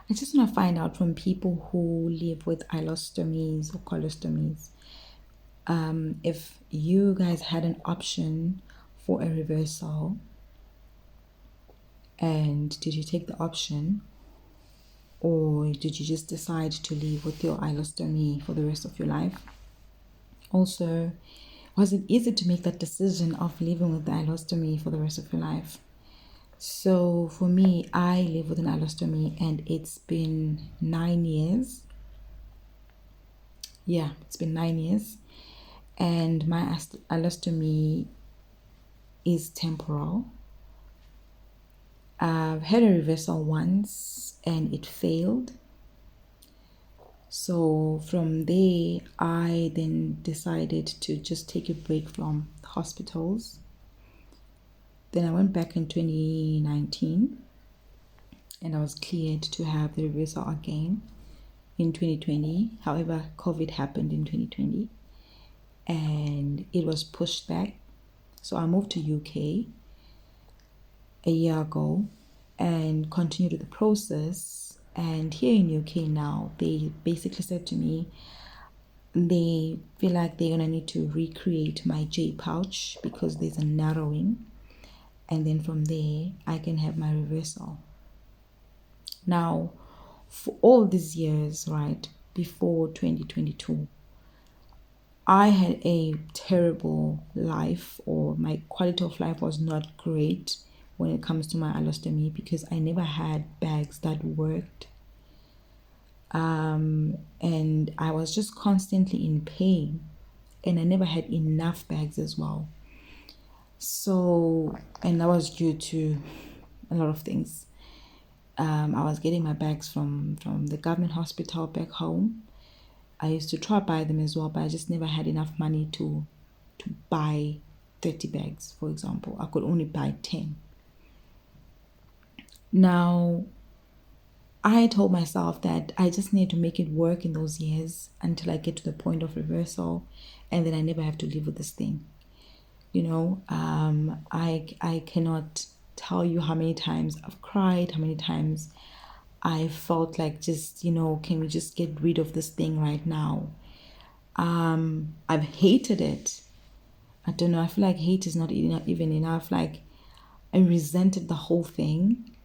I just want to find out from people who live with ileostomies or colostomies, if you guys had an option for a reversal, and did you take the option, or did you just decide to live with your ileostomy for the rest of your life? Also, was it easy to make that decision of living with the ileostomy for the rest of your life? So for me, I live with an ileostomy and it's been 9 years. Yeah, it's been 9 years. And my ileostomy is temporal. I've had a reversal once and it failed. So from there, I then decided to just take a break from hospitals. Then I went back in 2019 and I was cleared to have the reversal again in 2020. However, COVID happened in 2020 and it was pushed back. So I moved to UK a year ago and continued with the process. And here in UK now, they basically said to me, they feel like they're gonna need to recreate my J pouch because there's a narrowing, and then from there I can have my reversal. Now, for all these years, right, before 2022, I had a terrible life, or my quality of life was not great when it comes to my ileostomy because I never had bags that worked. And I was just constantly in pain, and I never had enough bags as well. So, and that was due to a lot of things. I was getting my bags from the government hospital back home. I used to try to buy them as well, but I just never had enough money to buy 30 bags, for example. I could only buy 10. Now, I told myself that I just need to make it work in those years until I get to the point of reversal, and then I never have to live with this thing. I cannot tell you how many times I've cried, how many times I felt like just, can we just get rid of this thing right now? I've hated it. I don't know. I feel like hate is not even enough. Like, I resented the whole thing,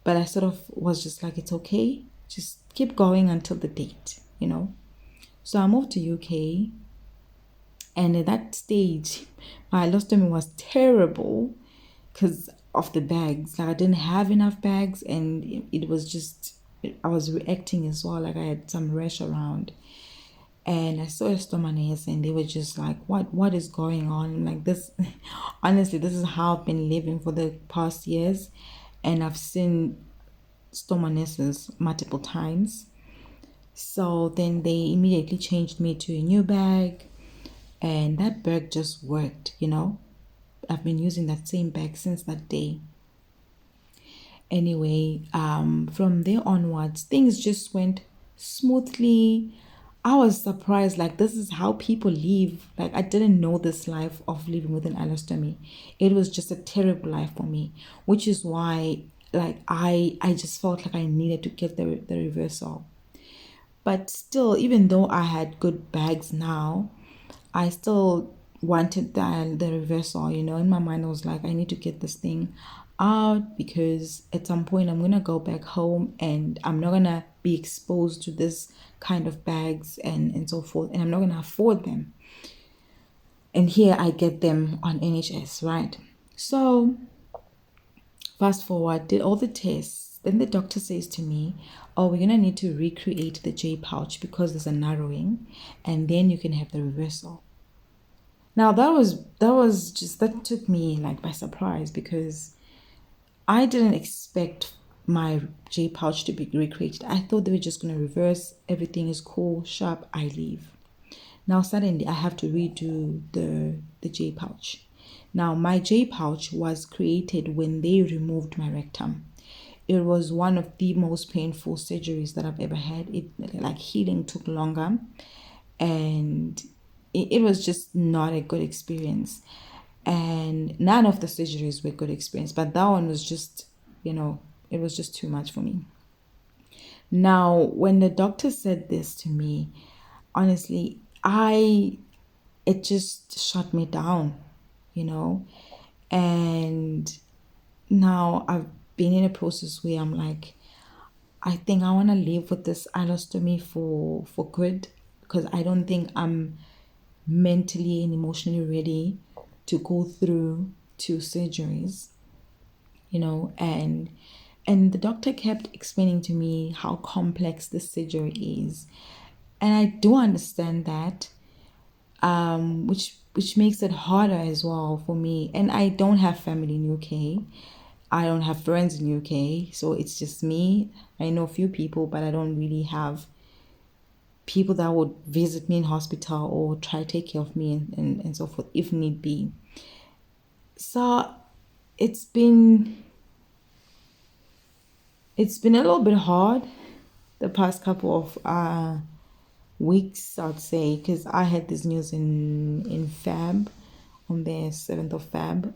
but I sort of was just like, it's okay. Just keep going until the date. So I moved to UK, and at that stage, my ileostomy was terrible because of the bags. Like, I didn't have enough bags, and it was just, I was reacting as well. Like, I had some rash around. And I saw a stoma nurse, and they were just like, what is going on? I'm like, this, honestly, this is how I've been living for the past years. And I've seen stoma nurses multiple times. So then they immediately changed me to a new bag, and that bag just worked. I've been using that same bag since that day. Anyway, from there onwards, things just went smoothly. I was surprised, like, this is how people live. Like, I didn't know this life of living with an ileostomy. It was just a terrible life for me, which is why, like, I just felt like I needed to get the reversal. But still, even though I had good bags now, I still wanted the reversal. In my mind I was like, I need to get this thing out because at some point I'm gonna go back home and I'm not gonna be exposed to this kind of bags and so forth, and I'm not gonna afford them. And here I get them on NHS, right? So fast forward, did all the tests. Then the doctor says to me, oh, we're gonna need to recreate the J pouch because there's a narrowing, and then you can have the reversal. Now that took me like by surprise because I didn't expect my J pouch to be recreated. I thought they were just gonna reverse, everything is cool, sharp, I leave. Now suddenly I have to redo the J pouch. Now my J pouch was created when they removed my rectum. It was one of the most painful surgeries that I've ever had. It, like, healing took longer, and it was just not a good experience. And none of the surgeries were good experience, but that one was just, it was just too much for me. Now, when the doctor said this to me, honestly, I it just shut me down, you know. And now I've been in a process where I'm like, I think I want to live with this ileostomy for good, because I don't think I'm mentally and emotionally ready to go through two surgeries, you know. And the doctor kept explaining to me how complex this surgery is, and I do understand that, which makes it harder as well for me. And I don't have family in UK. I don't have friends in UK, so it's just me. I know a few people, but I don't really have people that would visit me in hospital or try to take care of me, and so forth if need be. So it's been it's been a little bit hard the past couple of weeks, I'd say, because I had this news in Feb, on the 7th of Feb,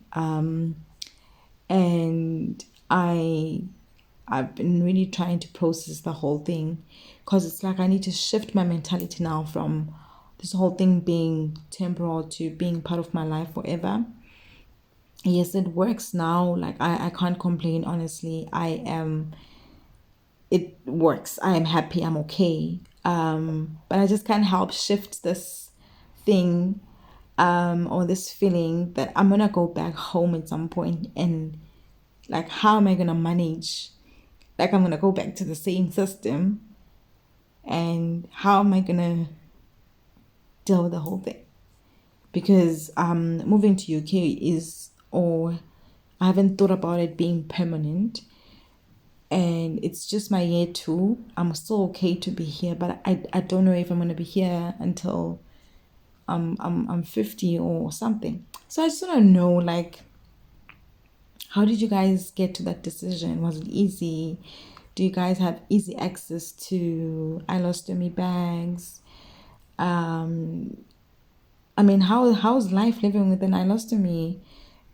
and I've been really trying to process the whole thing, because it's like I need to shift my mentality now from this whole thing being temporal to being part of my life forever. Yes, it works now. Like I can't complain, honestly. It works. I am happy. I'm okay. But I just can't help shift this thing, or this feeling that I'm gonna go back home at some point, and like, how am I gonna manage? Like, I'm gonna go back to the same system, and how am I gonna deal with the whole thing? Because moving to UK is, or I haven't thought about it being permanent, and it's just my year two. I'm still okay to be here, but I don't know if I'm gonna be here until I'm 50 or something. So I just want to know, like, how did you guys get to that decision? Was it easy? Do you guys have easy access to ileostomy bags? I mean, how's life living with an ileostomy,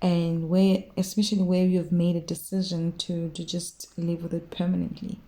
and where, especially where you've made a decision to just live with it permanently?